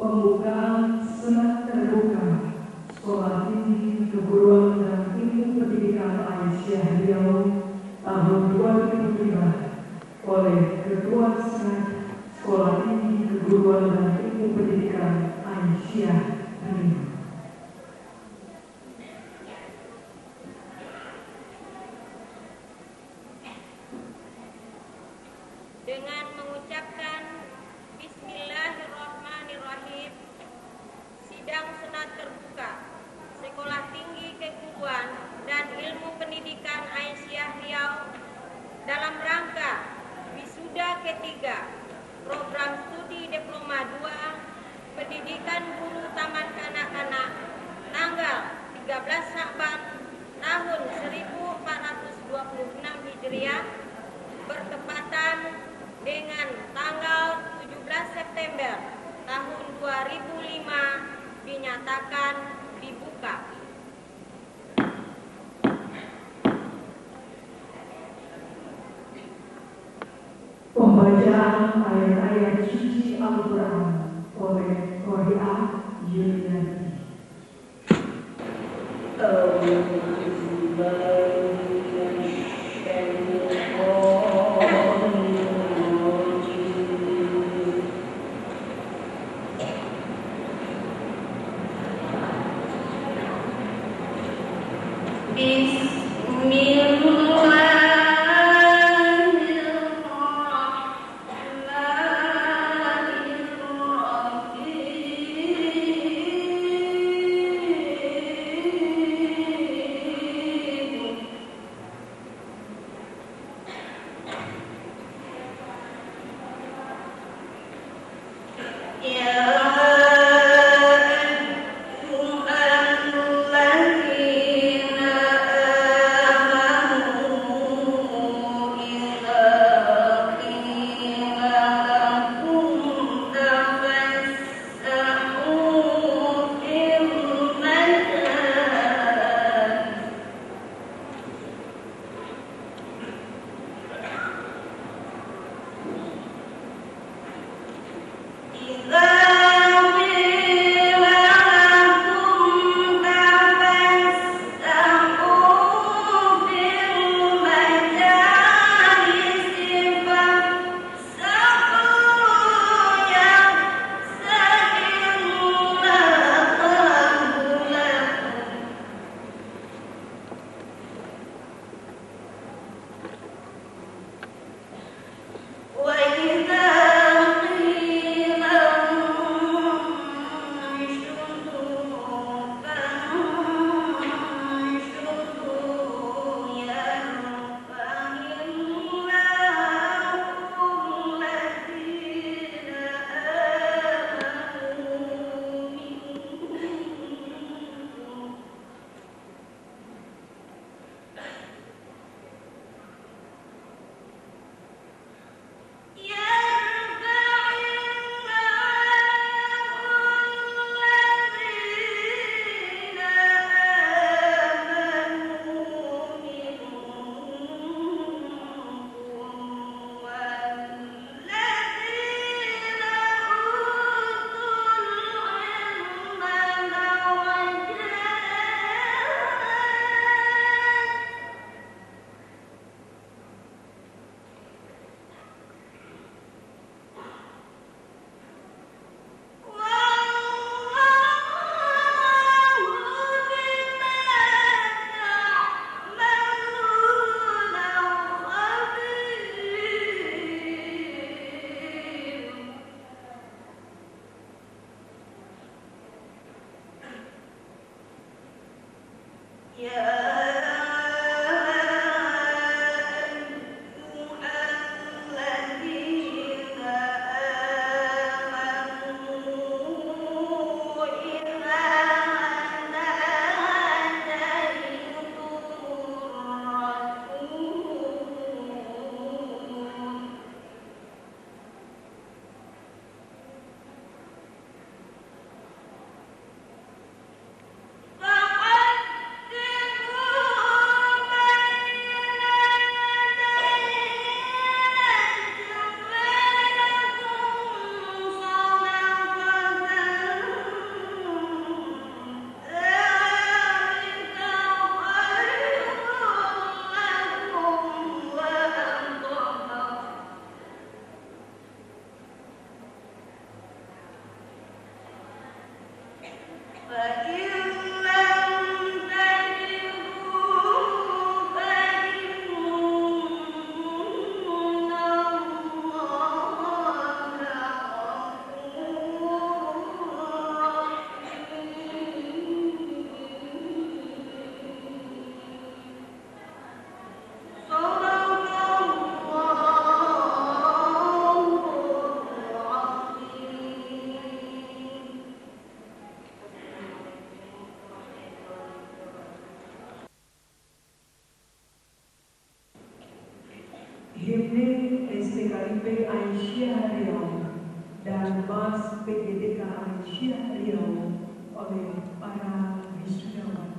Pembukaan Senat Terbuka Sekolah Tinggi Keguruan dan Ilmu Pendidikan Aisyah Riau tahun 2005 oleh Ketua Senat Sekolah Tinggi Keguruan dan Ilmu Pendidikan Aisyah Riau. Dengan mengucapkan Bismillahirrahmanirrahim, sidang Senat Terbuka Sekolah Tinggi Keguruan dan Ilmu Pendidikan Aisyah Riau dalam rangka wisuda ketiga program studi Diploma 2 Pendidikan Guru Taman Kanak-kanak tanggal 13 Sya'ban tahun 1426 Hijriah bertepatan dengan tanggal 17 September tahun 2005 dinyatakan dibuka. Pembacaan ayat-ayat suci Al-Quran oleh Qori'ah Yuniati. CKIP Aisyah Riau dan Bas PGDK Aisyah Riau oleh para wisudawan.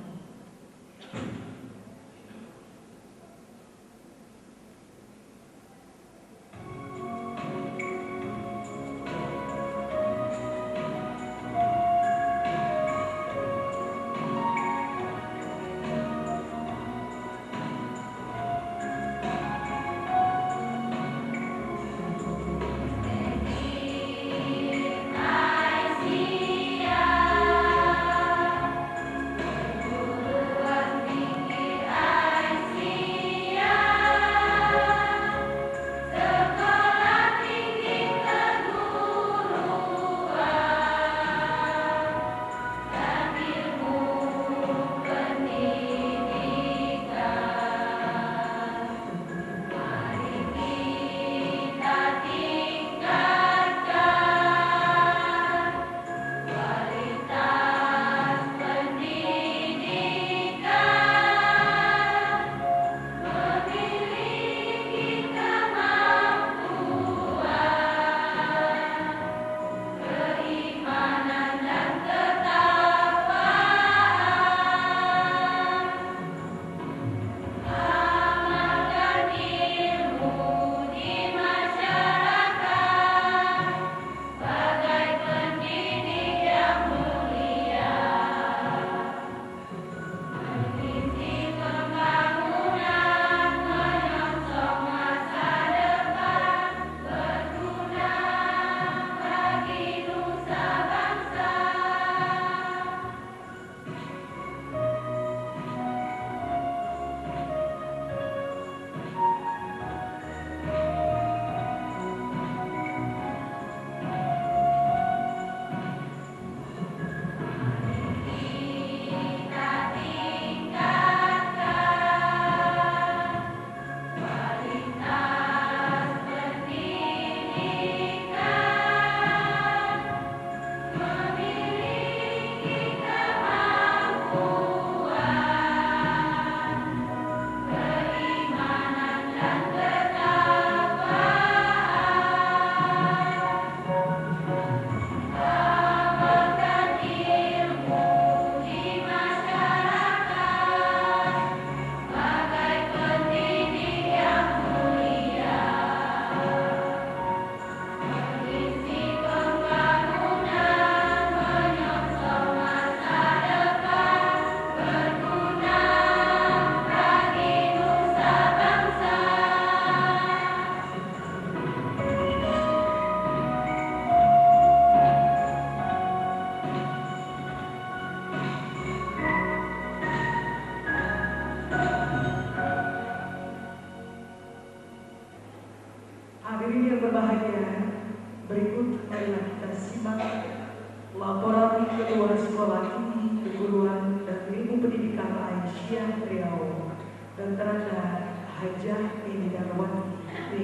Hadirin yang berbahagia, berikut marilah kita simak laporan Ketua Sekolah Tinggi Keguruan dan Ilmu Pendidikan Aisyah Riau dan Terada Hajah Edi Darwati.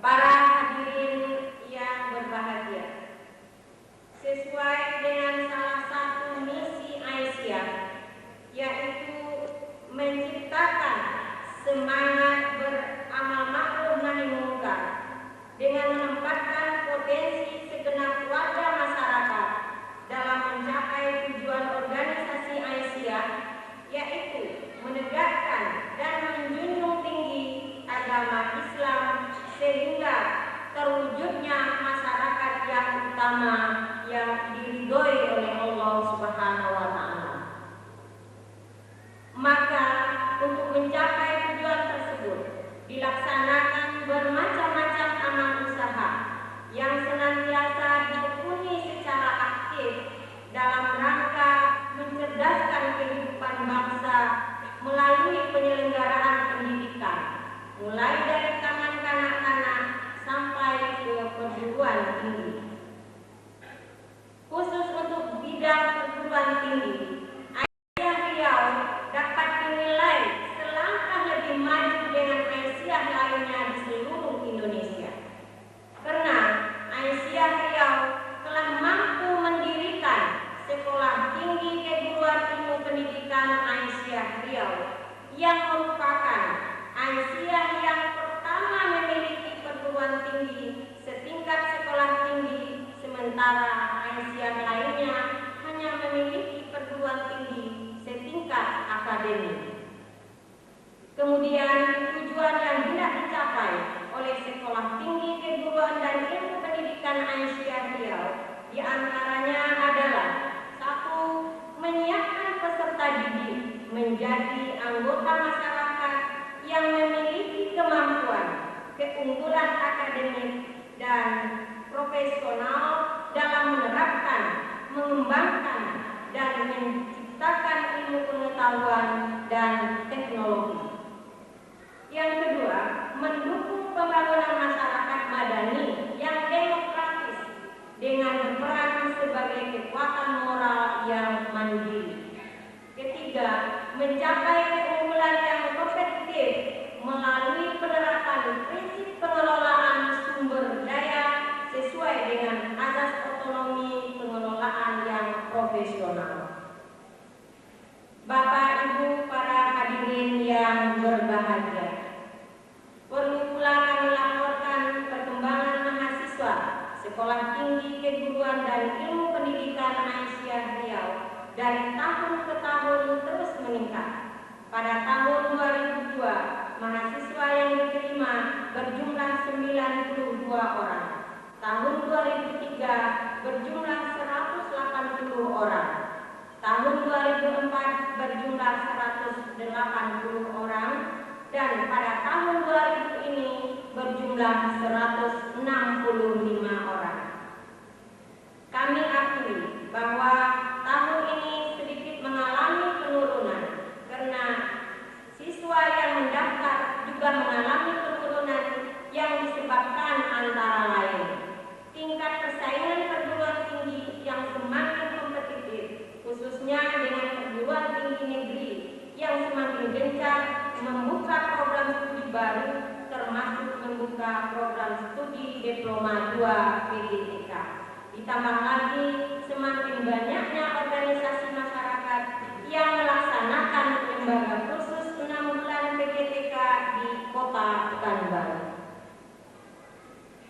Para hadirin yang berbahagia, sesuai dengan salah satu misi Aisyah, yaitu menciptakan semangat beramal ma'ruf nahi munkar dengan menempatkan potensi segenap warga masyarakat dalam mencapai tujuan organisasi Aisyah, yaitu menegakkan dan menjunjung tentara Aisyah lainnya hanya memiliki perguruan tinggi setingkat akademik. Kemudian tujuan yang hendak dicapai oleh Sekolah Tinggi Keguruan dan Ilmu Pendidikan Aisyah Riau diantaranya adalah: 1. Menyiapkan peserta didik menjadi anggota masyarakat yang memiliki kemampuan, keunggulan akademik, dan profesional dalam menerapkan, mengembangkan, dan menciptakan ilmu pengetahuan dan teknologi. Yang kedua, mendukung pembangunan masyarakat madani yang demokratis dengan berperan sebagai kekuatan moral yang mandiri. Ketiga, mencapai keunggulan yang kompetitif melalui penerapan prinsip pengelolaan sumber daya sesuai dengan azas otonomi pengelolaan yang profesional. Bapak Ibu para hadirin yang berbahagia, perlu pula kami laporkan perkembangan mahasiswa Sekolah Tinggi Keguruan dan Ilmu Pendidikan Aisyah Riau dari tahun ke tahun terus meningkat. Pada tahun 2002, mahasiswa yang diterima berjumlah 92 orang. Tahun 2003 berjumlah 180 orang. Tahun 2004 berjumlah 180 orang. Dan pada tahun 2000 ini berjumlah 165 orang. Kami akui bahwa tahun ini sedikit mengalami penurunan karena siswa yang mendaftar juga mengalami penurunan yang disebabkan antara lain tingkat persaingan perguruan tinggi yang semakin kompetitif, khususnya dengan perguruan tinggi negeri yang semakin gencar membuka program studi baru, termasuk membuka program studi Diploma 2 PGTK. Ditambah lagi semakin banyaknya organisasi masyarakat yang melaksanakan lembaga kursus 6 bulan PGTK di Kota Pekanbaru.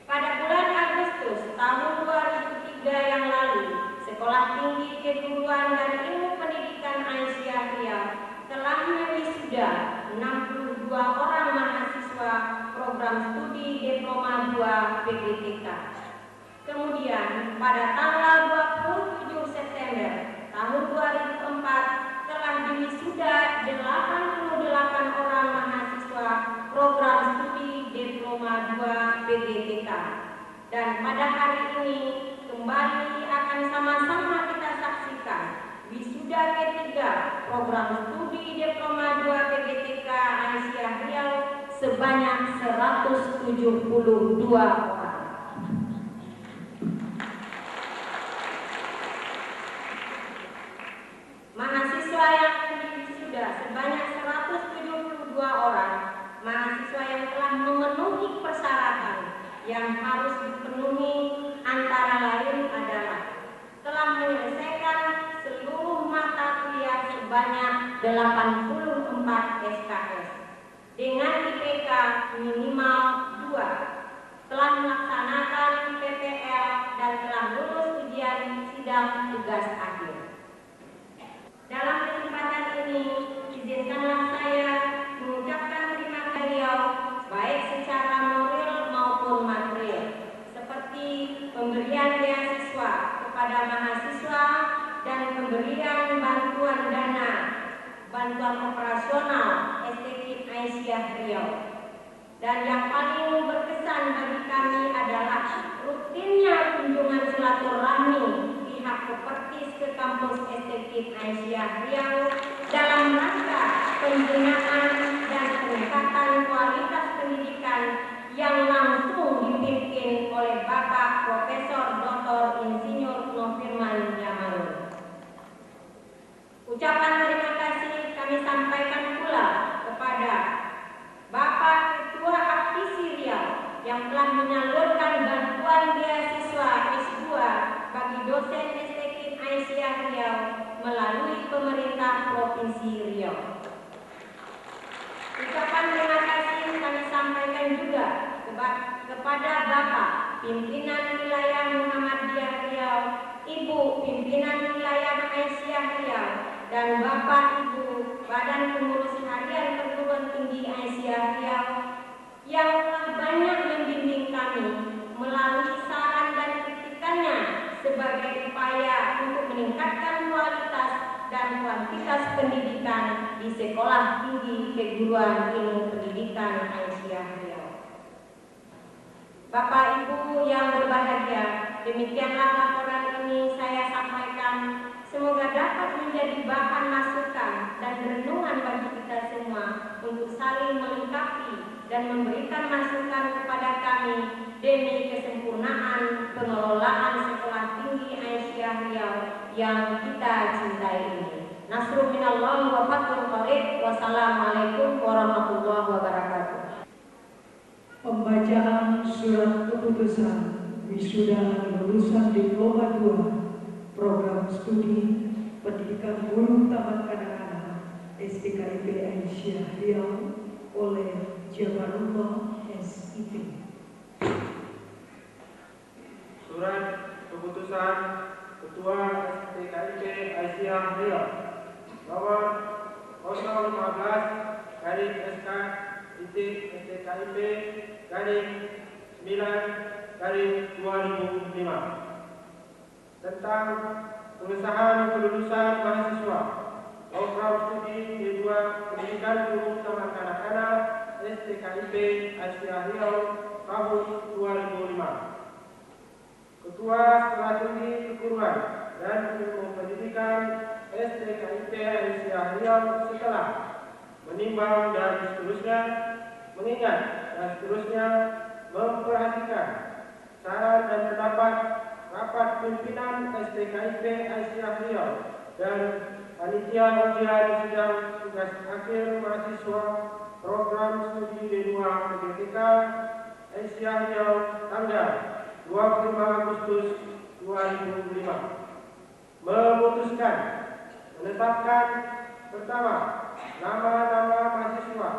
Pada bulan Agustus tahun 2003 yang lalu, Sekolah Tinggi Keguruan dan Ilmu Pendidikan Aisyah Riau telah mewisuda 62 orang mahasiswa program studi Diploma 2 PGTK. Kemudian pada tanggal 27 September tahun 2004 telah diwisuda 88 orang mahasiswa program studi Diploma 2 PGTK. Dan pada hari ini kembali akan sama-sama kita saksikan wisuda ketiga program studi Diploma 2 PGTK Aisyah Riau sebanyak 172 orang. Mahasiswa yang diwisuda sebanyak 172 orang, mahasiswa yang telah memenuhi persyaratan yang harus dipenuhi antara lain adalah telah menyelesaikan seluruh mata kuliah sebanyak 84 SKS dengan IPK minimal 2, telah melaksanakan PPL dan telah lulus ujian sidang tugas akhir. Dalam kesempatan ini, izinkanlah saya mengucapkan terima kasih baik secara moral maupun material, seperti pemberian beasiswa kepada mahasiswa dan pemberian bantuan dana, bantuan operasional STK Aisyah Riau. Dan yang paling berkesan bagi kami adalah rutinnya kunjungan silaturahmi pihak Kopertis ke kampus STK Aisyah Riau dalam rangka pembinaan dan peningkatan kualitas pendidikan yang langsung dipimpin oleh Bapak Profesor Dr. Insinyur Nofirman Jamaludin. Ucapan terima kasih kami sampaikan pula kepada Bapak Ketua Akpisi Riau yang telah menyalurkan bantuan beasiswa S2 bagi dosen STK Aisyah Riau melalui pemerintah Provinsi Riau. Ucapan terima kasih kami sampaikan juga kepada Bapak Pimpinan Wilayah Muhammadiyah Riau dan Bapak Ibu Badan Pengurus Harian Perguruan Tinggi Aisyah Riau yang telah banyak membimbing kami melalui saran dan kritikannya sebagai upaya untuk meningkatkan kualitas dan kuantitas pendidikan di Sekolah Tinggi Keguruan Ilmu Pendidikan Aisyah Riau. Bapak Ibu yang berbahagia, demikianlah laporan ini saya sampaikan. Semoga dapat menjadi bahan masukan dan renungan bagi kita semua untuk saling melengkapi dan memberikan masukan kepada kami demi kesempurnaan pengelolaan Sekolah Tinggi Aisyah Riau yang kita cintai ini. Nasrul minallah wa fathul qarib. Wassalamualaikum warahmatullahi wabarakatuh. Pembacaan surat keputusan wisuda lulusan Diploma 2 Program Studi Pendidikan Guru Taman Kanak-kanak STKIP Aisyah Riau oleh Jabarullah SIP. Surat keputusan Ketua STKIP Aisyah Riau nomor 015 garing SK STKIP garing 9 garing 2005 tentang pengesahan kelulusan mahasiswa program studi D2 Pendidikan Guru Taman Kanak-kanak STKIP Aisyah Riau tahun 2005. Ketua Sekolah Tinggi Keguruan dan Ilmu Pendidikan STKIP Aisyah Riau setelah menimbang dan seterusnya mengingat dan seterusnya memperhatikan saran dan pendapat rapat pimpinan STKIP Aisyah Riau dan panitia ujian sidang tugas akhir mahasiswa program studi D2 PGTK Aisyah Riau tanggal 25 Agustus 2005 memutuskan menetapkan pertama nama-nama mahasiswa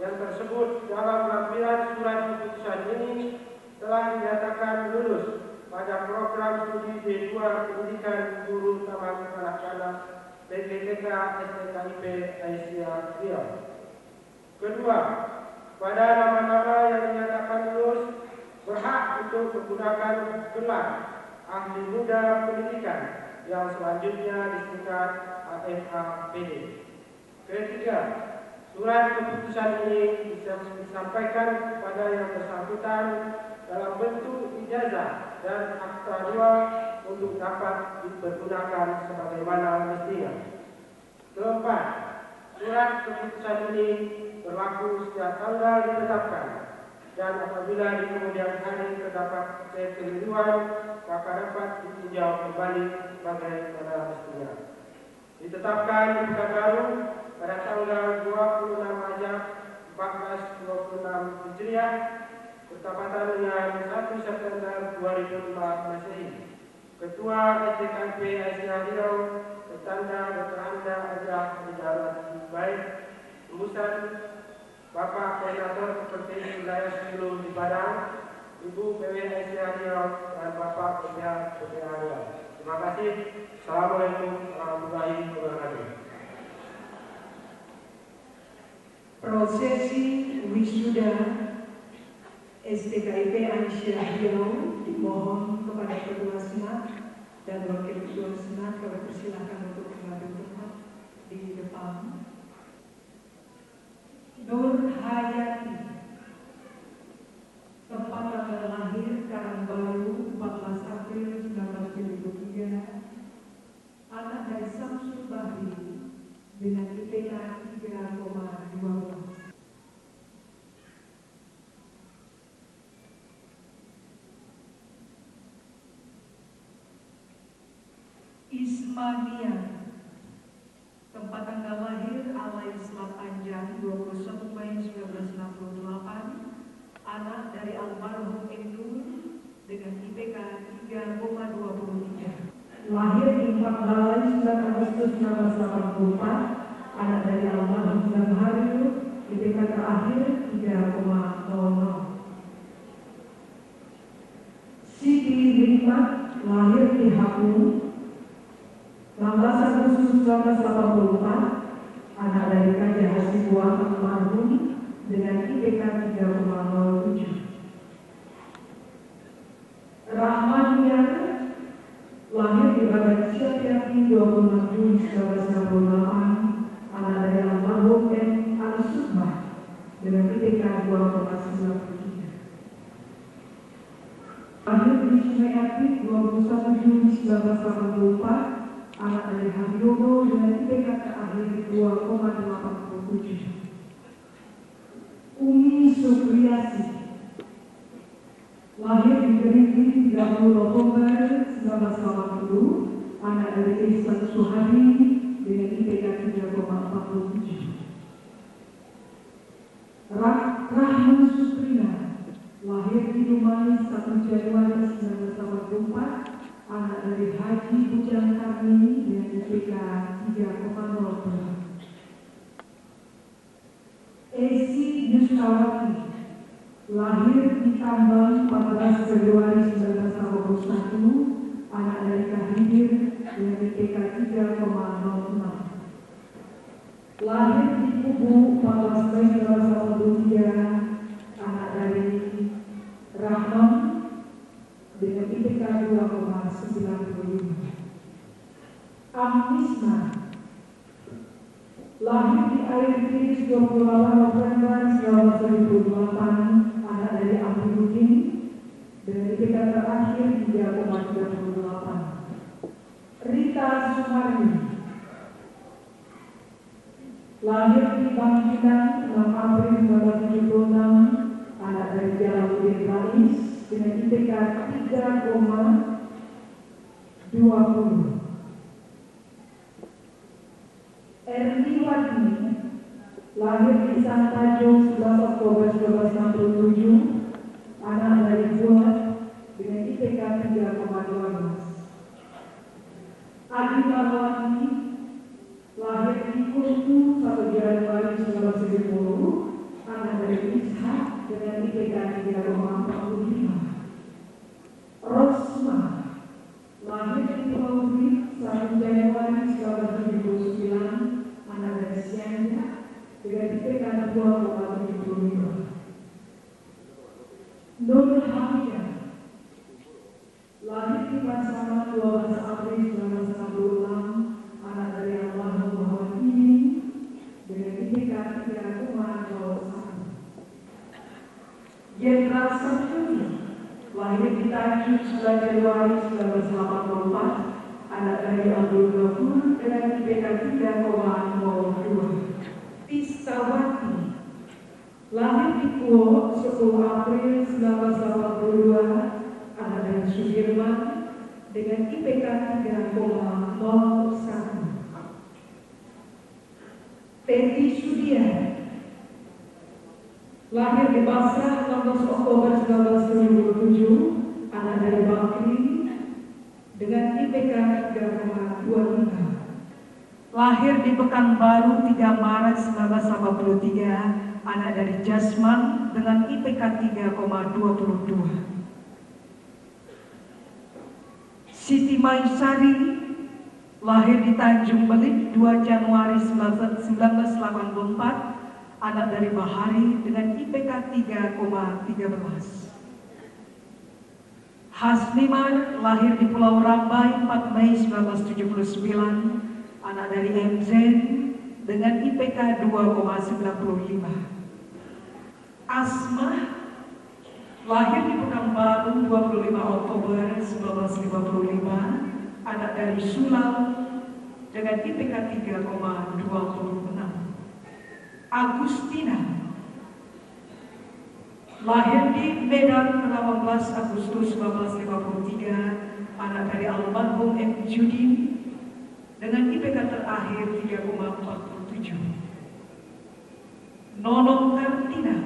yang tersebut dalam lampiran surat keputusan ini telah dinyatakan lulus pada program studi D2 Pendidikan Guru Taman Kanak-kanak PGTK STKIP Aisyah Riau. Kedua, pada nama-nama yang dinyatakan lulus berhak untuk menggunakan gelar ahli muda pendidikan yang selanjutnya disingkat AMAPD. Ketiga, surat keputusan ini disampaikan kepada yang bersangkutan dalam bentuk ijazah dan akta dua untuk dapat dipergunakan sebagaimana mestinya. Keempat, surat keputusan ini berlaku sejak tanggal ditetapkan dan apabila di kemudian hari terdapat kekeliruan maka dapat ditinjau kembali sebagaimana mestinya. Ditetapkan di Pekanbaru pada tanggal 26 Rajab 1426 Hijriah bertepatan dengan 1 September 2005 Masehi. Ketua STKIP Aisyah Riau bertanda bertanda adalah penjara baik tembusan Bapak Koordinator Seperti Wilayah 10 di Padang, Ibu PW Aisyah Riau dan Bapak PPH Riau. Terima kasih. Assalamualaikum warahmatullahi wabarakatuh. Prosesi wisuda STKIP Aisyah Riau dimohon kepada Ketua Senat dan Wakil Ketua Senat kami persilakan untuk mengambil tempat di depan. Nur Hayati, tempat tanggal lahir Karangbaru 14 April 1973, anak dari Samsul Bahri dengan IPK 3,12. Ismania, tempat tanggal lahir Alai Selat Panjang 21 Mei 1968, anak dari almarhum Endul dengan IPK 3,23. Lahir di 14 Agustus 1984, anak dari almarhum Zamharil, IPK terakhir 3,00. Siti Hikmat lahir di Haku 16 Agustus 1984, anak dari Raja Hasibuan almarhum dengan IPK 3,07. Rahmaniar lahir di Badan Syatiati 26 Juli 1968, anak dari almarhum M. Al-Sukmah dengan IPK 2,93. Lahir di Sungai Apit 21 Juli 1984, anak dari Habibullah dengan IPK terakhir 2,87. Umi Supriyasi lahir di Kerinci 30 November 1980, anak dari Ihsan Suhadi dengan IPK 3,47. Rahman Suprina lahir di Dumai 1 Januari 1984, anak dari Haji Bujang Karni dengan IPK 3,02. Esi Yusawati lahir di Tambang 14 Februari 1981, anak dari Kahidir dengan IPK 3,06. Lahir di Kubu 14 Mei 1983, anak dari Rahman dengan IPK 2,95. Amisna lahir di Air Tiris 28 November 1978, anak dari Abduludin dengan IPK terakhir 3,38. Rita Sumari lahir di Bangkinang 6 April 1976, anak dari Jalaluddin Rais dengan IPK 3,20. Erniwati lahir di Santajung 11 Oktober 1967, anak dari Buat dengan IPK 3,12. Adi Marwati lahir di Kurtu 1 Januari 1970, anak dari Ishak dengan IPK 3,45. Rosma lahir di Pulau Brit 1 Januari 1979, anak dari Sianja dengan IPK 2,75. Nur Hamidah lahir di Pasaman 12 April 1966, anak dari almarhum Muhammad Ini dengan IPK 3,01. Jenderal Samsudi lahir di Tanjung 9 Januari 1984, anak dari Abdul Ghafur dengan IPK 3,02. Pistawati lahir di Kuo 10 April 1982, anak dari Sudirman dengan IPK 3,01. Teti Sudian lahir di Basrah 16 Oktober 1997, anak dari Bakri dengan IPK 3,25. Lahir di Pekanbaru 3 Maret 1983, anak dari Jasman dengan IPK 3,22. Siti Maisari lahir di Tanjung Belik 2 Januari 1984, anak dari Bahari dengan IPK 3,13. Hasniman lahir di Pulau Rambai 4 Mei 1979, anak dari MZ dengan IPK 2,95. Asmah lahir di Pekanbaru 25 Oktober 1955, anak dari Sulau dengan IPK 3,26. Agustina lahir di Medan 18 Agustus 1953, anak dari almarhum M. Judin dengan IPK terakhir 3,47. Nonong Kartina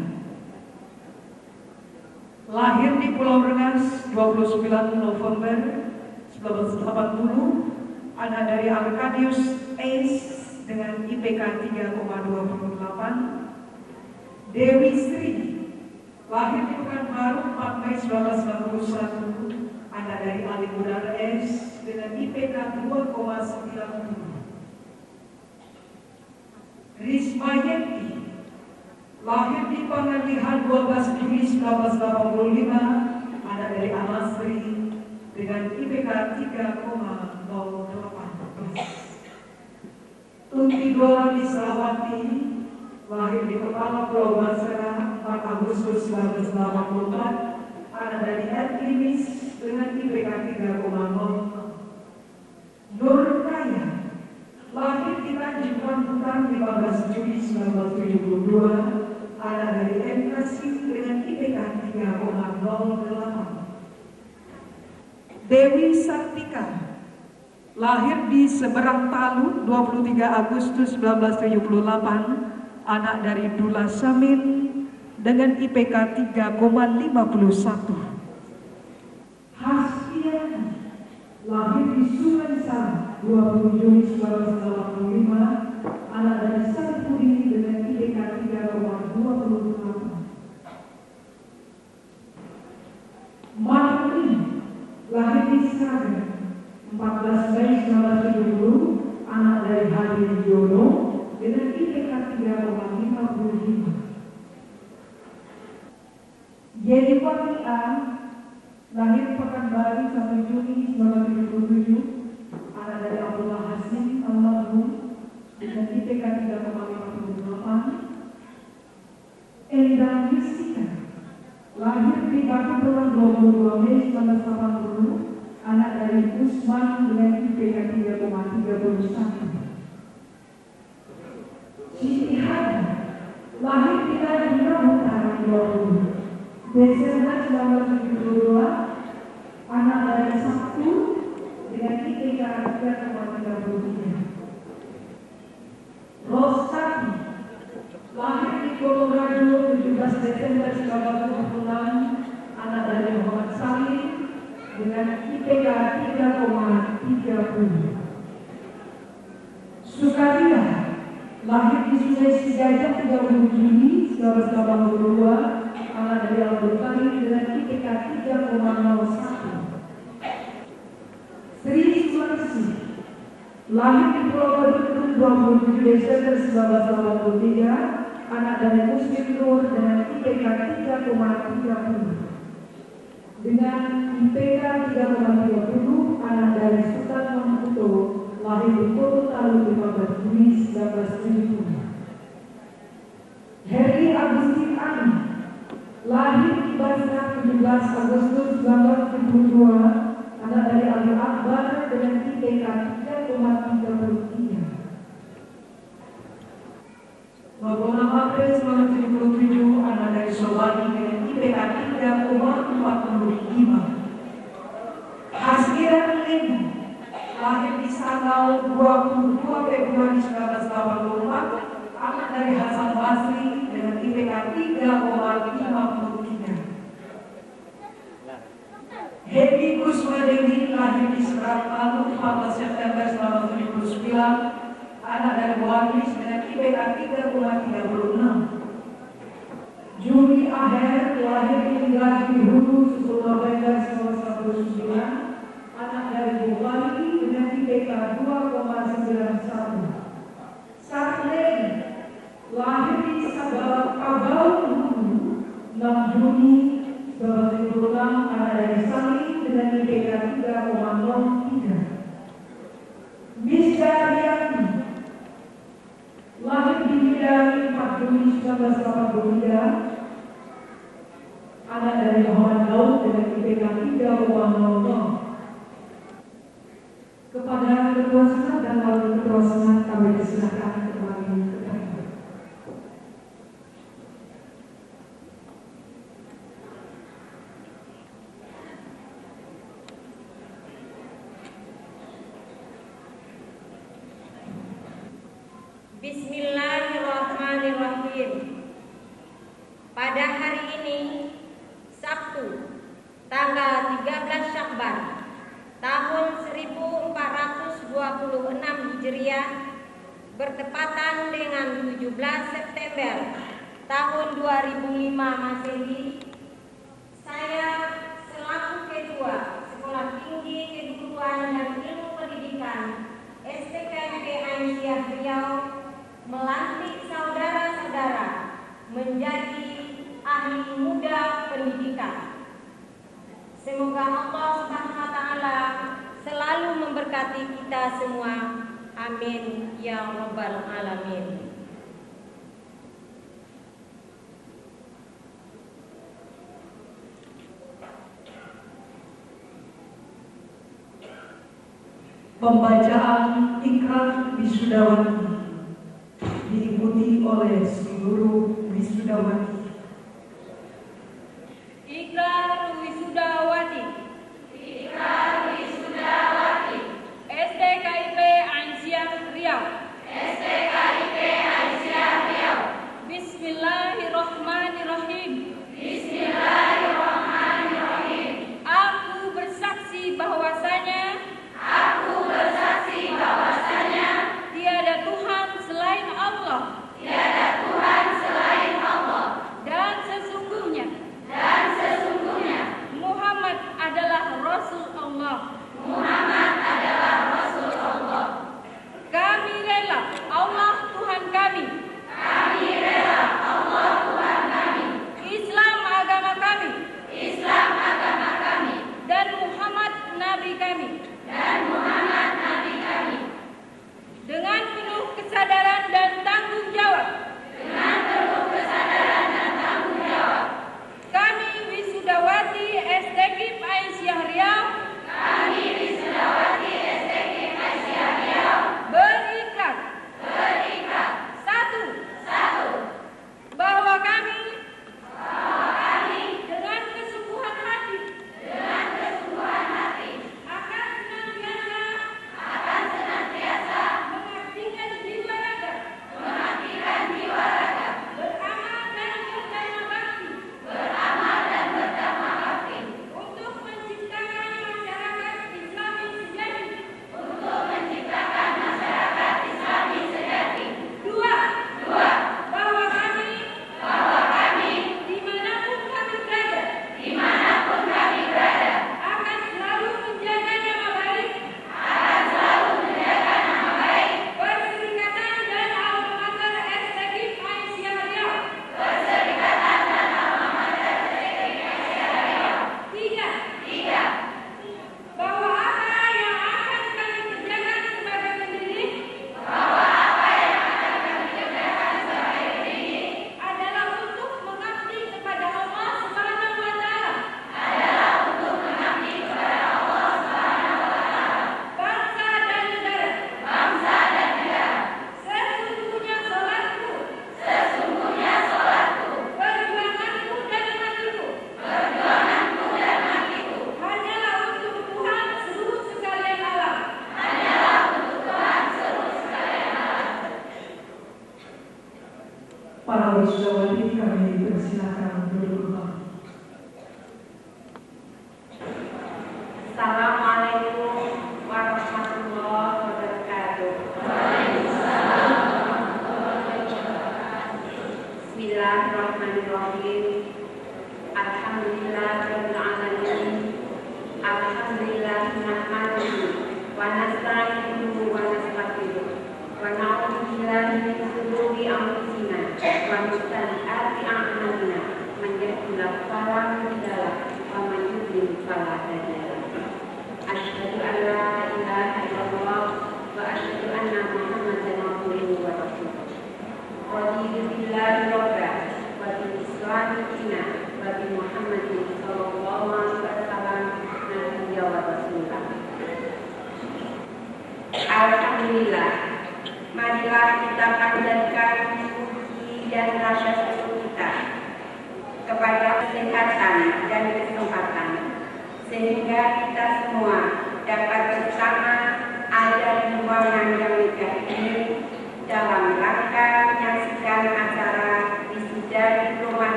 lahir di Pulau Rengas 29 November 1980, anak dari Arkadius S dengan IPK 3,28. Dewi Sri lahir di Pekanbaru 4 Mei 1991, anak dari Ali Budar S dengan dengan IPK 2,90. Risma Yenti lahir di Pangalihan 12 Juli 1985, anak dari Amasri dengan IPK 3,08. Tunti Dolani Selawati lahir di Kepala Pulau Masera 4 Agustus 1984, anak dari Etnimis dengan IPK 3,0. Nur Kaya lahir di Tanjung Rambutan 15 Juli 1972, anak dari Emkasi dengan IPK 3,08. Dewi Sartika lahir di Seberang Talu 23 Agustus 1978, anak dari Dula Samin dengan IPK 3,51. Hasbiani lahir di Sulawesi 20 Juli 1985, anak dari Sarpudi dengan IPK 3,28. Martin lahir di Sragen 14 Mei 1970, anak dari Hadi Yono dengan IPK 3,55. Yediwati A lahir Pekanbaru 1 Juni 1977, anak dari Abdullah Hasim almarhum dengan IPK 3,58. Endang Fisika lahir di Batu Belang 22 Mei 1980, anak dari Usman dengan IPK 3,31. Siti Hadi lahir di Tanjung Utara 20 Desember 1972, anak dari Sabtu dengan IPK 3,33. Rosati lahir di Colorado 17 Desember 1976, anak dari Muhammad Salim dengan IPK 3,30. Sukaria lahir di Sulawesi Gajah 30 Juli 1982, anak dari Abdul Karim dengan IPK 3,01. Sri Sulawesi lahir di Pulau Badung 27 Desember 1983, anak dari Muslim Nur dengan IPK 3,30. Dengan IPK 3,30, anak dari Sultan Mahmudo lahir di Pulau Talu 15 Juli 1970. Heri Agustin Ali lahir di Basra 17 Agustus 1972, anak dari Ali Akbar dengan IPK 3,33. 26 April 1977, anak dari Sobani dengan IPK 3,45. Hasbiran Leni lahir di Sanau 22 Februari 1984, anak dari Hasan Basri dengan IPK 3,53. Hedi Kusmadewi lahir di Seberang Talu 14 September 1979, anak dari Walis dengan IPK 3,36. Juli Aher lahir di Linggahi Hulu 10 November 1999, anak dari Bukhari dengan IPK 2,91. Sarleni lahir di Kabau Hulu 6 Juni 1996, anak dari Salim dengan IPK 3,03. Misda Riyati lahir di Medan 4 Juli 1983, anak dari Muhammad Daud dengan IPK 3,00. Kepada Ketua Senat dan Wakil Ketua Senat kami persilakan kembali ke tempat. Bismillahirrahmanirrahim. Pada hari ini, Sabtu, tanggal 13 Syakban, tahun 1426 Hijriah, bertepatan dengan 17 September tahun 2005 Masehi, saya selaku Ketua Sekolah Tinggi Keguruan dan Ilmu Semoga Allah Subhanahu wa taala selalu memberkati kita semua. Amin ya rabbal alamin. Pembacaan ikrar wisudawati diikuti oleh seluruh wisudawati. Ikrar wisudawati. Ikrar wisudawati. STKIP Aisyah Riau. STKIP Aisyah Riau. Bismillahirrahmanirrahim. Bismillahirrahmanirrahim. Aku bersaksi bahwasanya tiada Tuhan selain Allah. Tiada Tuhan selain Allah. Dan sesungguhnya Muhammad adalah Rasul Allah. Muhammad adalah Rasul Allah. Kami rela Allah Tuhan kami. Kami rela Allah Tuhan kami. Islam agama kami. Islam agama kami. Dan Muhammad Nabi kami. Dan Muhammad Nabi kami. Dengan penuh kesadaran dan tanggung jawab. Dengan penuh kesadaran dan tanggung jawab. Kami wisudawati STKIP Aisyah Riau. Kami wisudawati STKIP Aisyah Riau. Berikrar. Satu. Bahwa kami dengan kesungguhan hati. Akan senantiasa mengabdikan jiwa raga. Beramal dan berdharma bakti. Untuk menciptakan masyarakat Islami sejati. Dua. Bahwa kami dimanapun kami berada akan selalu menjaga nama baik. Perserikatan dan alma mater STKIP Aisyah Riau. Tiga. Bahwa apa yang akan kami kerjakan sebagai pendidik adalah untuk mengabdi kepada Allah Subhanahu wa taala. Bangsa dan negara. Sesungguhnya salatku. Perjuanganku dan matiku. Hanyalah untuk Tuhan seluruh sekalian alam. Para wisudawati kami persilakan duduk kembali. Assalamualaikum warahmatullahi wabarakatuh. Bismillahirrahmanirrahim. Alhamdulillahirabbil alamin. Alhamdulillah nahmaduhu wa nasta'inuhu wa nastaghfiruh wa na'udzu billahi min shururi anfusina wa min sayyiati a'malina. Man yahdihillahu fala mudilla lahu wa man yudlil fala hadiya lahu. Asyhadu an la ilaha illallah wa asyhadu anna Muhammadan abduhu wa rasuluh. Raditu billahi rabba wa bil islami dinan wa bi Muhammadin sallallahu alaihi wasallam nabiyya wa rasulah. Alhamdulillah, marilah kita panjatkan puji dan rasa syukur kita kepada kesehatan dan kesempatan, sehingga kita semua dapat bersama ada di ruangan yang megah ini dalam rangka menyaksikan acara wisuda diploma.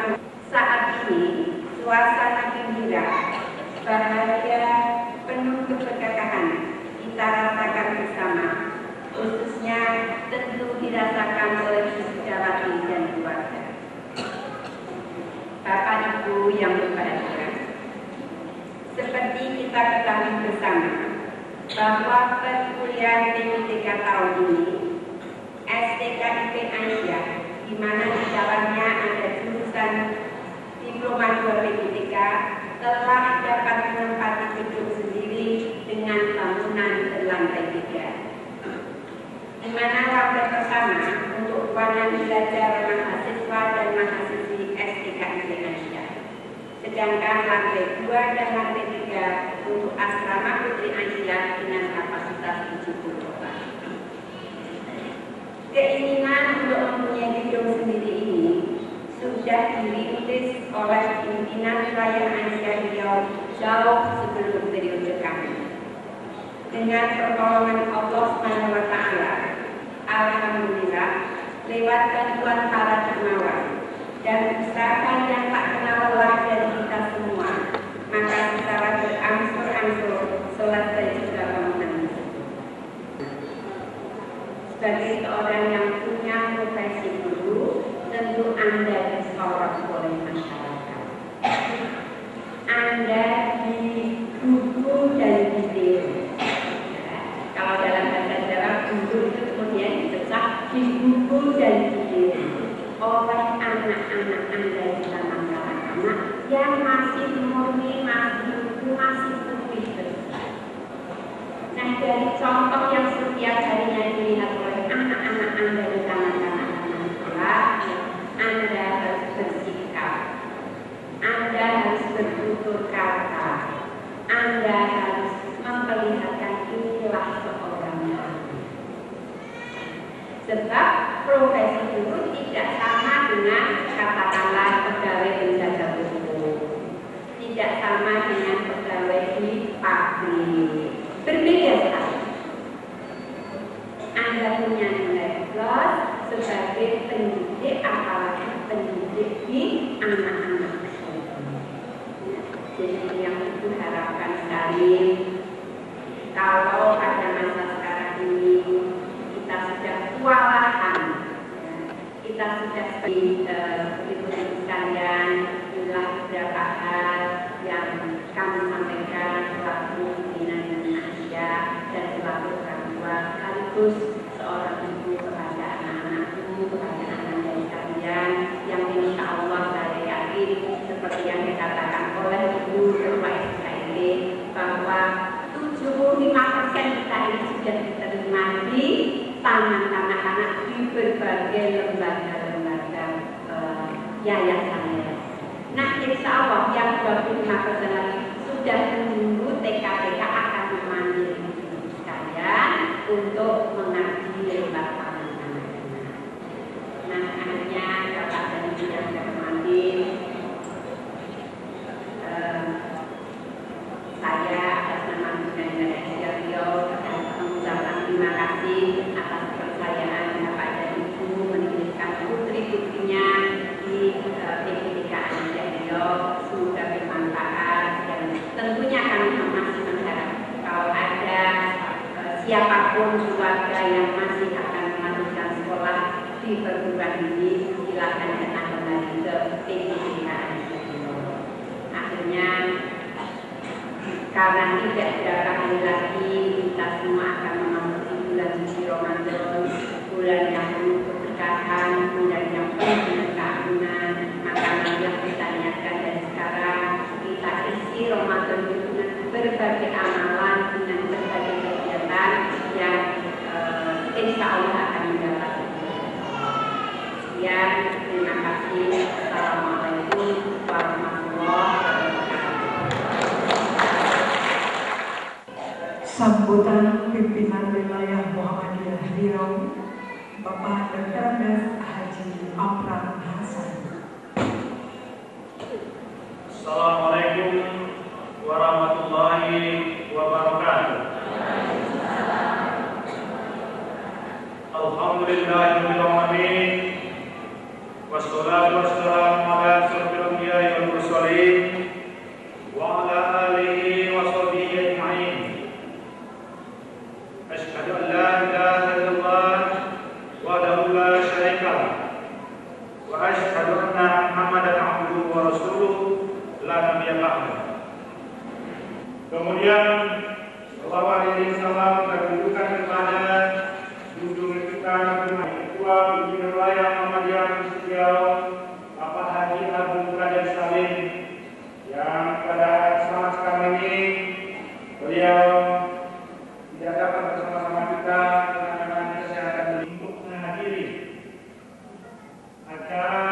Saat ini suasana gembira, bahagia, penuh keberkahan kita rasakan bersama, khususnya tentu dirasakan oleh wisudawati dan keluarga. Bapak Ibu yang berbahagia, seperti kita ketahui bersama bahwa perkuliahan PPTK tahun ini STKIP Aisyah, di mana di dalamnya ada jurusan Diploma 2 PPTK, telah dapat menempati gedung sendiri dengan bangunan berlantai 3. Di mana lantai pertama untuk ruangan belajar mahasiswa dan mahasiswi STKIP Aisyah. Sedangkan lantai 2 dan lantai 3 untuk asrama Putri Aisyah dengan kapasitas 70 orang. Keinginan untuk mempunyai gedung sendiri ini sudah dirintis oleh pimpinan wilayah Aisyah Riau jauh sebelum periode kami. Dengan pertolongan Allah SWT, alhamdulillah, lewat bantuan para dermawan dan usaha yang tak kenal lelah dari kita semua, maka secara berangsur-angsur selesai juga bangunan tersebut. Sebagai seorang yang punya profesi guru, tentu Anda disorot oleh masyarakat. Anda digugu dan ditiru. Kalau dalam bahasa Jawa, gugu itu kemudian dipecah digugu dan ditiru oleh anak-anak Anda di taman kanak-kanak yang masih murni, masih lugu, masih putih bersih. Nah, dari contoh yang setiap harinya dilihat oleh anak-anak Anda di taman kanak-kanak itulah Anda harus bersikap, Anda harus bertutur kata, Anda harus memperlihatkan inilah seorang guru. Sebab profesi guru tidak sama dengan katakanlah pegawai penjaga toko, tidak sama dengan pegawai di pabrik, berbeda sekali. Anda punya nilai plus sebagai pendidik, apalagi pendidik di anak-anak. Jadi yang itu harapkan sekali, kalau pada masa sekarang ini kita sudah kewalahan, kita sudah ibu-ibu sekalian, inilah beberapa hal yang kami sampaikan selaku pimpinan Indonesia dan selaku orang tua sekaligus seorang ibu kepada anak-anakku, kepada anak-anak sekalian yang insya Allah saya yakin seperti yang dikatakan oleh Ibu Ketua SKIP bahwa 75% kita ini sudah diterima di taman anak-anak di berbagai lembaga-lembaga yayasan. Nah, insya Allah yang 25% lagi sudah menunggu TKPK akan memanggil ibu sekalian untuk mengaji di lembaga taman anak-anak. Nah, akhirnya Bapak dan Ibu yang sudah memanggil, saya atas nama Pimpinan Aisyah Riau mengucapkan terima kasih atas kepercayaan Bapak dan Ibu menitipkan putri-putrinya di PPTK Aisyah Riau. Semoga bermanfaat dan tentunya kami masih mengharap kalau ada siapapun keluarga yang masih akan melanjutkan sekolah di perguruan tinggi, silakan datang kembali ke PPTK Aisyah Riau. Akhirnya karena tidak berapa hari lagi kita semua akan memasuki bulan suci Ramadan, bulan yang penuh keberkahan, bulan yang penuh dengan keagungan, maka marilah kita niatkan dari sekarang kita isi Ramadan itu dengan berbagai amalan, dengan berbagai kegiatan yang insya Allah akan mendapat. Sekian, terima kasih. Assalamualaikum warahmatullahi wabarakatuh. Sambutan pimpinan wilayah Muhammadiyah Riau, Bapak Dr. Haji Amran Hasan. Assalamualaikum warahmatullahi wabarakatuh. Alhamdulillahirabbil alamin. Wassalatu wassalamu ala asyrofil anbiya'i wal mursalin wa ala alihi wa sahbihi ajma'in. Asyhadu an la ilaha illallah wahdahu la syarika lah wa asyhadu anna Muhammadan abduhu wa rasuluh la nabiyya ba'dahu. Kemudian salawat dan salam tertujukan kepada junjungan kita Ketua Pimpinan Wilayah Muhammadiyah Riau Bapak Haji Abu Qadir Salim yang pada Beliau tidak dapat bersama-sama kita karena memang kesehatan untuk menghadiri acara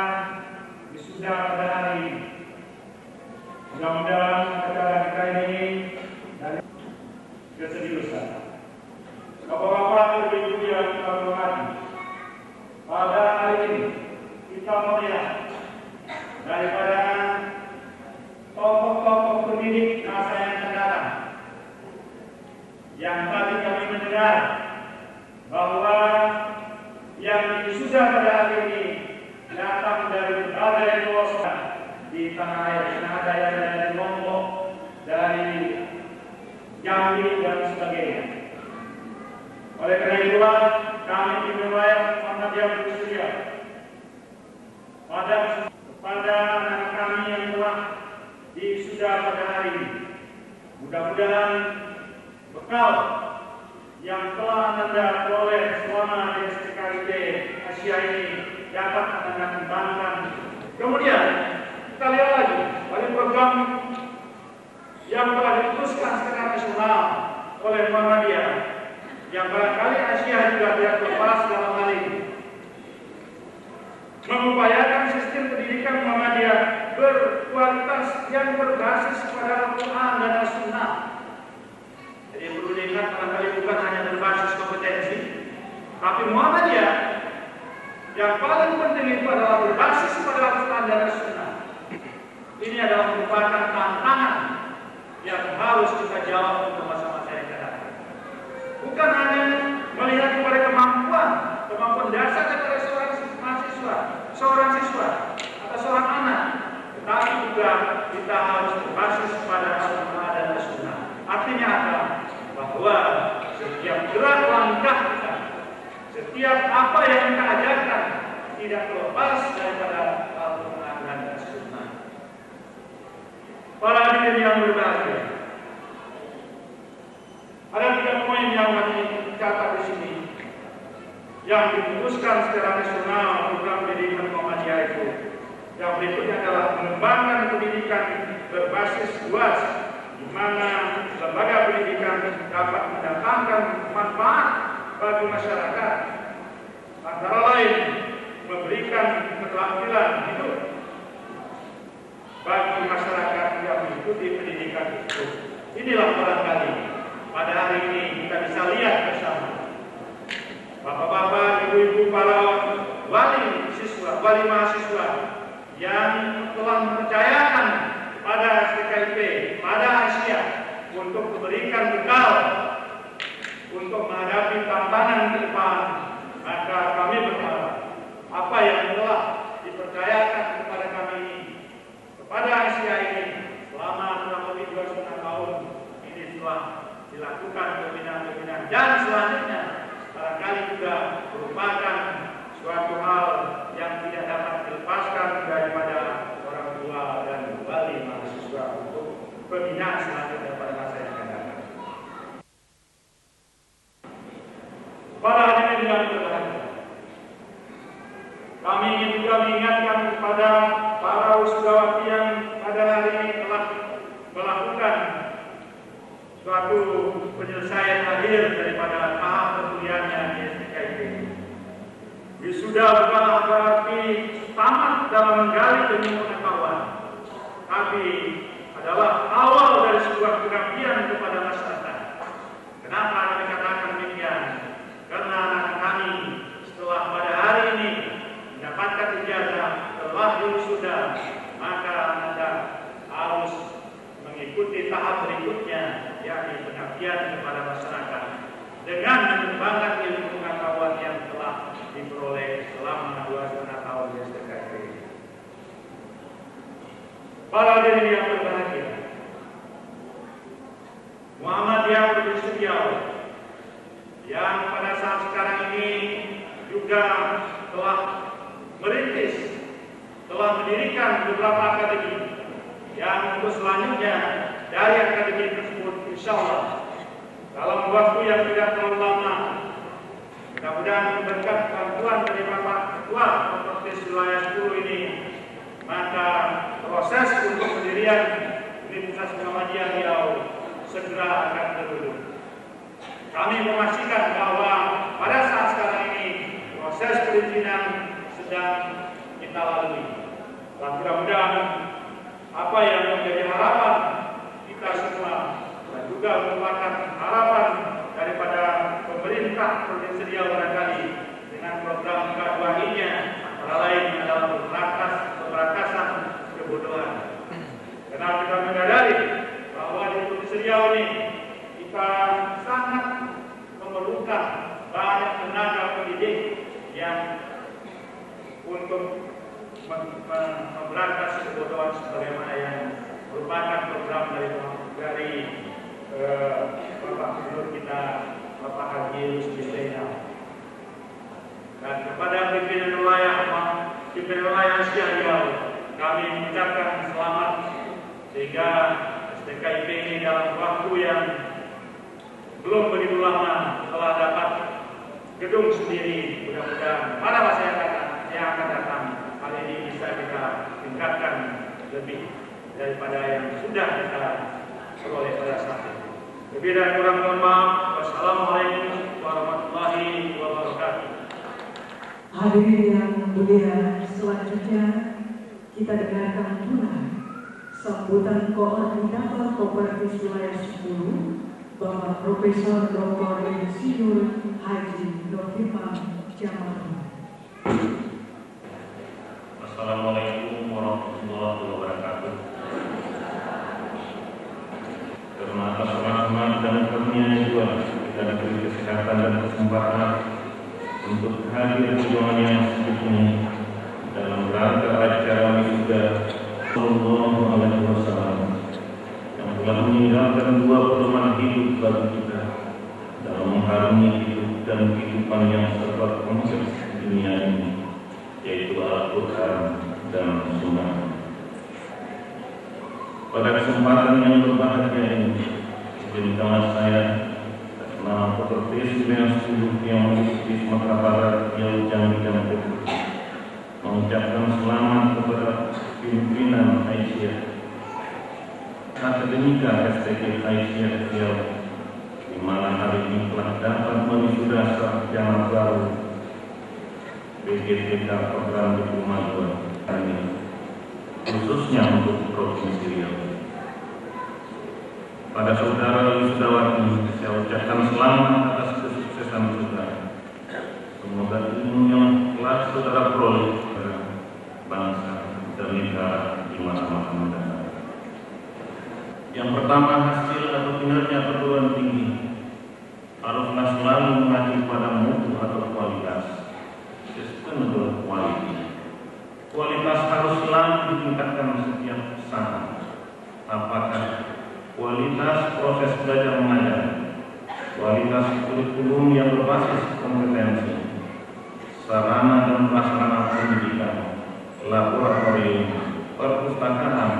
wisuda pada hari ini. Mudah-mudahan acara kita ini dari keseriusan. Bapak-bapak, ibu-ibu yang kami hormati, pada hari ini kita melihat daripada tokoh-tokoh pendidik masa yang akan datang, yang tadi kami mendengar bahwa yang wisuda pada hari ini datang dari berbagai pelosok di tanah air. Ada yang dari Lombok, dari Jambi dan sebagainya. Oleh karena itulah kami di wilayah Muhammadiyah Bersedia kepada anak kami yang telah wisuda pada hari ini. Mudah-mudahan bekal yang telah Anda peroleh selama di STKIP Asia ini dapat Anda kembangkan. Kemudian kita lihat lagi pada program yang telah diputuskan secara nasional oleh Muhammadiyah, yang barangkali Asia juga tidak terlepas dalam hal ini, mengupayakan sistem pendidikan Muhammadiyah berkualitas yang berbasis pada Al-Quran dan As-Sunnah. Jadi perlu diingat, barangkali bukan hanya berbasis kompetensi, tapi Muhammadiyah yang paling penting itu adalah berbasis pada Al-Quran dan As-Sunnah. Ini adalah merupakan tantangan yang harus kita jawab untuk masa-masa yang akan datang. Bukan hanya melihat kepada kemampuan dasar daripada seorang mahasiswa, seorang siswa, atau seorang anak, tetapi juga kita harus berbasis pada Al-Quran dan As-Sunnah. Artinya apa? Bahwa setiap gerak langkah kita, setiap apa yang kita ajarkan tidak terlepas daripada Al-Quran dan As-Sunnah. Para hadirin yang berbahagia, ada 3 poin yang kami catat di sini yang diputuskan secara nasional program pendidikan Muhammadiyah itu. Yang berikutnya adalah mengembangkan pendidikan berbasis luas, di mana lembaga pendidikan dapat mendatangkan manfaat bagi masyarakat, antara lain memberikan keterampilan hidup bagi masyarakat yang mengikuti pendidikan itu. Inilah barangkali pada hari ini kita bisa lihat bersama, bapak-bapak, ibu-ibu, para wali siswa, wali mahasiswa yang telah mempercayakan pada STKIP, pada Asia untuk memberikan bekal untuk menghadapi tantangan ke depan. Maka kami berharap apa yang telah dipercayakan kepada kami ini, kepada Asia ini selama kurang lebih 29 tahun ini telah dilakukan pembinaan-pembinaan, dan selanjutnya barangkali juga merupakan suatu hal yang tidak dapat dilepaskan daripada orang tua dan wali mahasiswa untuk pembinaan selanjutnya pada masa yang akan datang. Para hadirin yang berbahagia, kami ingin juga mengingatkan kepada para wisudawati yang pada hari ini telah melakukan suatu penyelesaian akhir daripada tahap perkuliahannya di STKIP. Wisuda bukanlah berarti tamat dalam menggali ilmu pengetahuan, tapi adalah awal dari sebuah pengabdian kepada masyarakat. Kenapa kami katakan demikian? Karena anak kami setelah pada hari ini mendapatkan ijazah, telah diwisuda, maka Anda harus mengikuti tahap berikutnya, yakni pengabdian kepada masyarakat dengan mengembangkan ilmu pengetahuan yang telah diperoleh selama 2,5 tahun di STKIP. Para hadirin yang berbahagia, Muhammadiyah Bersedia yang pada saat sekarang ini juga telah merintis, telah mendirikan beberapa akademi yang untuk selanjutnya dari akademi tersebut insya Allah dalam waktu yang tidak terlalu lama, mudah-mudahan berkat bantuan dari Bapak Ketua Konferensi Wilayah 10 ini, maka proses untuk pendirian Universitas Muhammadiyah Riau segera akan terwujud. Kami memastikan bahwa pada saat sekarang ini proses perizinan sedang kita lalui. Dan mudah-mudahan apa yang menjadi harapan kita semua dan juga merupakan harapan daripada pemerintah Provinsi Riau barangkali dengan program K2I-nya antara lain adalah pemberantasan kebodohan. Karena kita menyadari bahwa di Provinsi Riau ini kita sangat memerlukan banyak tenaga pendidik yang untuk memberantas kebodohan sebagaimana yang merupakan program dari Bapak Gubernur kita, Bapak Haji Rusdi Zainal. Dan kepada pimpinan wilayah Asia Riau, kami mengucapkan selamat sehingga STKIP ini dalam waktu yang belum begitu lama telah dapat gedung sendiri. Mudah-mudahan pada masa yang akan datang hal ini bisa kita tingkatkan lebih daripada yang sudah kita peroleh pada saat ini. Lebih dan kurang mohon maaf. Wassalamualaikum warahmatullahi wabarakatuh. Hadirin yang mulia, selanjutnya kita dengarkan pula sambutan Koordinator Kooperatif Wilayah 10, Bapak Profesor Dr. Insinyur Haji Nurfirman Jamal. Assalamualaikum warahmatullahi wabarakatuh. Karena atas rahmat dan karunia juga kita diberi kesehatan dan kesempatan untuk hadir di ruangan yang ini dalam rangka acara wisuda Sallallahu Alaihi Wasallam yang telah meninggalkan dua pedoman hidup bagi kita dalam mengharungi hidup dan kehidupan yang serba kompleks di dunia ini, yaitu Al-Quran dan Sunnah. Pada kesempatan yang berbahagia ini, izinkan saya nama Provinsi Riau yang di Sumatera Barat, Riau, Jambi dan Bengkulu mengucapkan selamat kepada pimpinan Aisyah Akademika STK Aisyah Riau, di mana hari ini telah dapat mewisuda sarjana baru BGTK program Diploma 2 ini, khususnya untuk Provinsi Riau. Pada saudara wisudawati, saya ucapkan selamat atas kesuksesan saudara. Semoga ilmu yang telah saudara peroleh kepada bangsa dan negara di masa-masa mendatang. Yang pertama, hasil atau kinerja perguruan tinggi haruslah selalu mengacu pada mutu atau kualitas. Sustainable quality. Kualitas harus selalu ditingkatkan setiap saat. Apakah kualitas proses belajar mengajar, kualitas kurikulum yang berbasis kompetensi, sarana dan prasarana pendidikan, laboratorium, perpustakaan,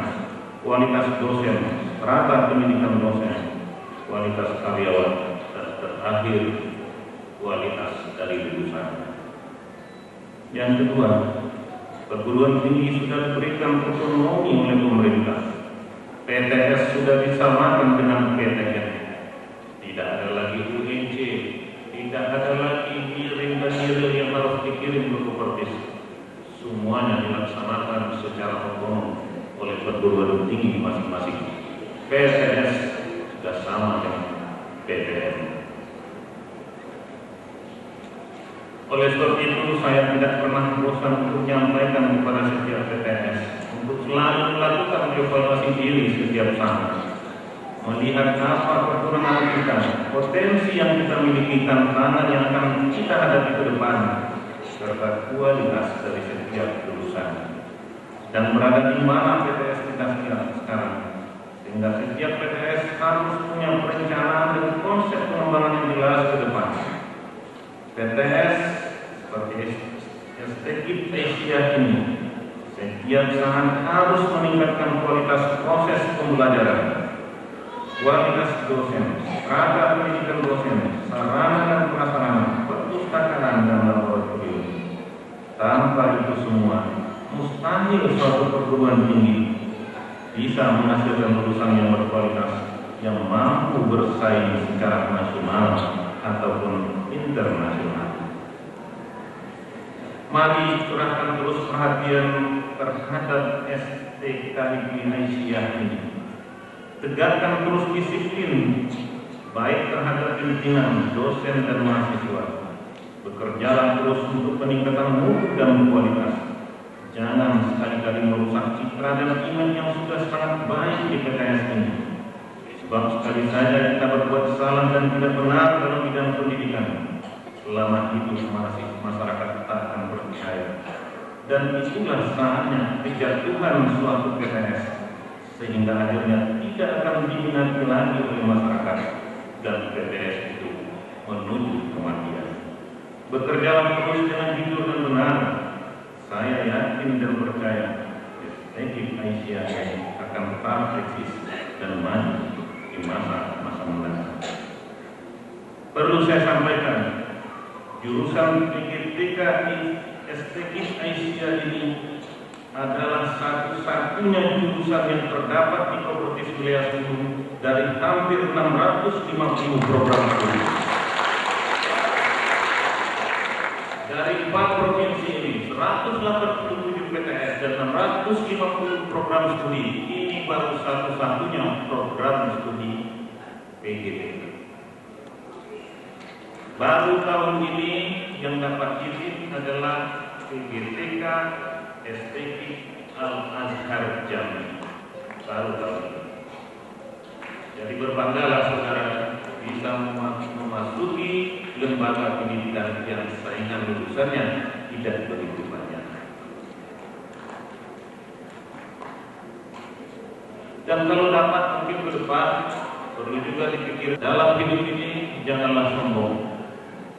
kualitas dosen, strata pendidikan dosen, kualitas karyawan, dan terakhir kualitas dari lulusan. Yang kedua, perguruan tinggi sudah diberikan otonomi oleh pemerintah. PTS sudah disamakan dengan PTN. Tidak ada lagi UNC, tidak ada lagi nilai dan nilai yang harus dikirim ke provinsi. Semuanya dilaksanakan secara otonom oleh perguruan tinggi masing-masing. PTS sudah sama dengan PTN. Oleh sebab itu, saya tidak pernah bosan untuk menyampaikan kepada setiap PTS untuk selalu melakukan evaluasi diri setiap saat, melihat apa kekurangan kita, potensi yang kita miliki, tantangan yang akan kita hadapi ke depan, serta kualitas dari setiap lulusan, dan berada di mana PTS kita sekarang, sehingga setiap PTS harus punya perencanaan dan konsep pengembangan yang jelas ke depan. PTS seperti STKIP Aisyah ini setiap saat harus meningkatkan kualitas proses pembelajaran, kualitas dosen, strata pendidikan dosen, sarana dan prasarana, perpustakaan dan laboratorium. Tanpa itu semua, mustahil suatu perguruan tinggi bisa menghasilkan lulusan yang berkualitas yang mampu bersaing secara nasional ataupun internasional. Mari curahkan terus perhatian terhadap STKIP Aisyah ini. Tegakkan terus disiplin baik terhadap pimpinan, dosen dan mahasiswa. Bekerjalah terus untuk peningkatan mutu dan kualitas. Jangan sekali-kali merusak citra dan iman yang sudah sangat baik di PTS ini. Sebab sekali saja kita berbuat salah dan tidak benar dalam bidang pendidikan, selama hidup masyarakat tak akan percaya. Dan itulah saatnya kejatuhan suatu PTS, sehingga akhirnya tidak akan diminati lagi oleh masyarakat dan PTS itu menuju kematian. Bekerjalah terus dengan jujur dan benar. Saya yakin dan percaya STKIP Aisyah akan tetap eksis dan maju di masa-masa mendatang. Perlu saya sampaikan, jurusan PGTK STKIP Aisyah ini adalah satu-satunya jurusan yang terdapat di Kooperatif Wilayah Sulu dari hampir 650 program studi. Dari 4 provinsi ini, 187 PTS dan 650 program studi, ini baru satu-satunya program studi PGTK. Baru tahun ini yang dapat izin adalah PGTK STKIP Al-Azhar Jambi. Baru tahun ini. Jadi berbanggalah saudara bisa memasuki lembaga pendidikan yang saingan lulusannya tidak begitu banyak. Dan kalau dapat mungkin ke depan perlu juga dipikir dalam hidup ini janganlah sombong.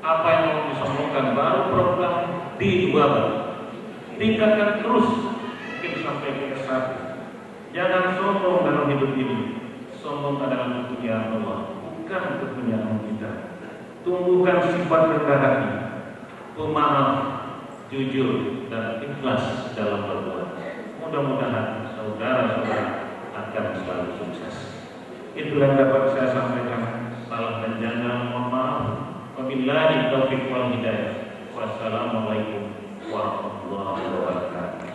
Apa yang mau disombongkan baru program D2, tingkatkan terus mungkin sampai ke S1. Jangan sombong dalam hidup ini. Sombong adalah kepunyaan Allah, bukan kepunyaan kita. Tumbuhkan sifat rendah hati, pemaaf, jujur, dan ikhlas dalam berbuat. Mudah-mudahan saudara-saudara akan selalu sukses. Itu yang dapat saya sampaikan. Salam dan jangan mohon maaf. Wabillahi taufiq wal hidayah. Wassalamualaikum warahmatullahi wabarakatuh.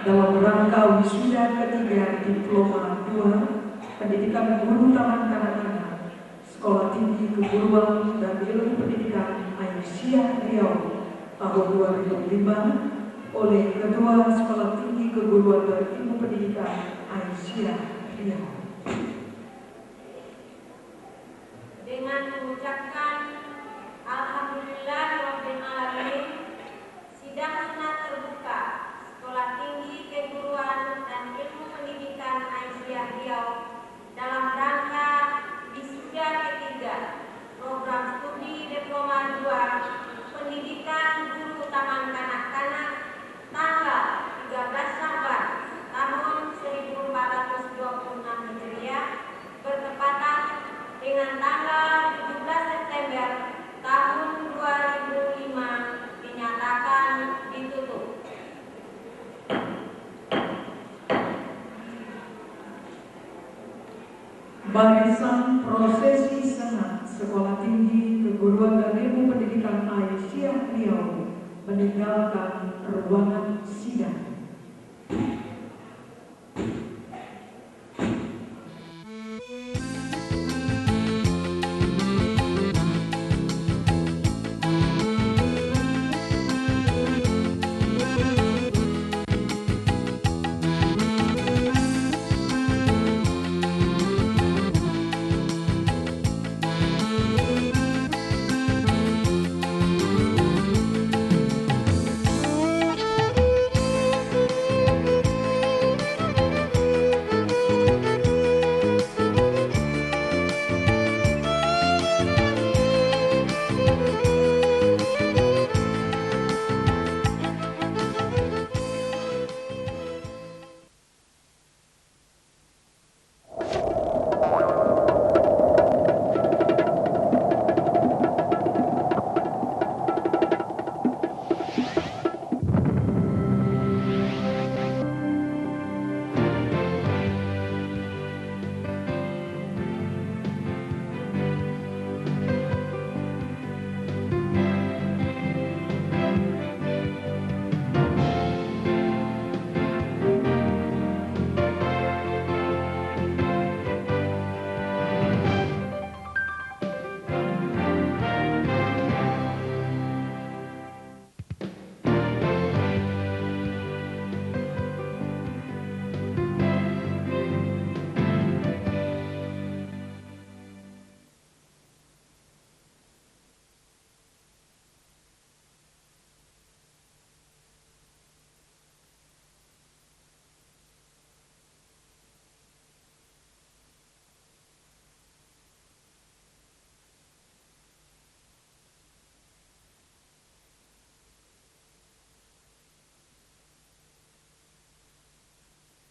Dalam rangka wisuda ketiga Diploma 2 Pendidikan Guru Taman Kanak-kanak Sekolah Tinggi Keguruan dan Ilmu Pendidikan Aisyah Riau tahun 2005 oleh Ketua Sekolah Tinggi Keguruan dan Ilmu Pendidikan Aisyah Riau. Dengan mengucapkan Alhamdulillahirabbil alamin, sidang senat terbuka Sekolah Tinggi Keguruan dan Ilmu Pendidikan Aisyah Riau dalam rangka wisuda ketiga program studi Diploma 2 Pendidikan Guru Taman Kanak-kanak tanggal 13 Sabar tahun 1426 Hijriah bertepatan dengan tanggal 17 September tahun 2005 dinyatakan ditutup. Barisan prosesi senat Sekolah Tinggi Keguruan dan Ilmu Pendidikan Aisyah Riau meninggalkan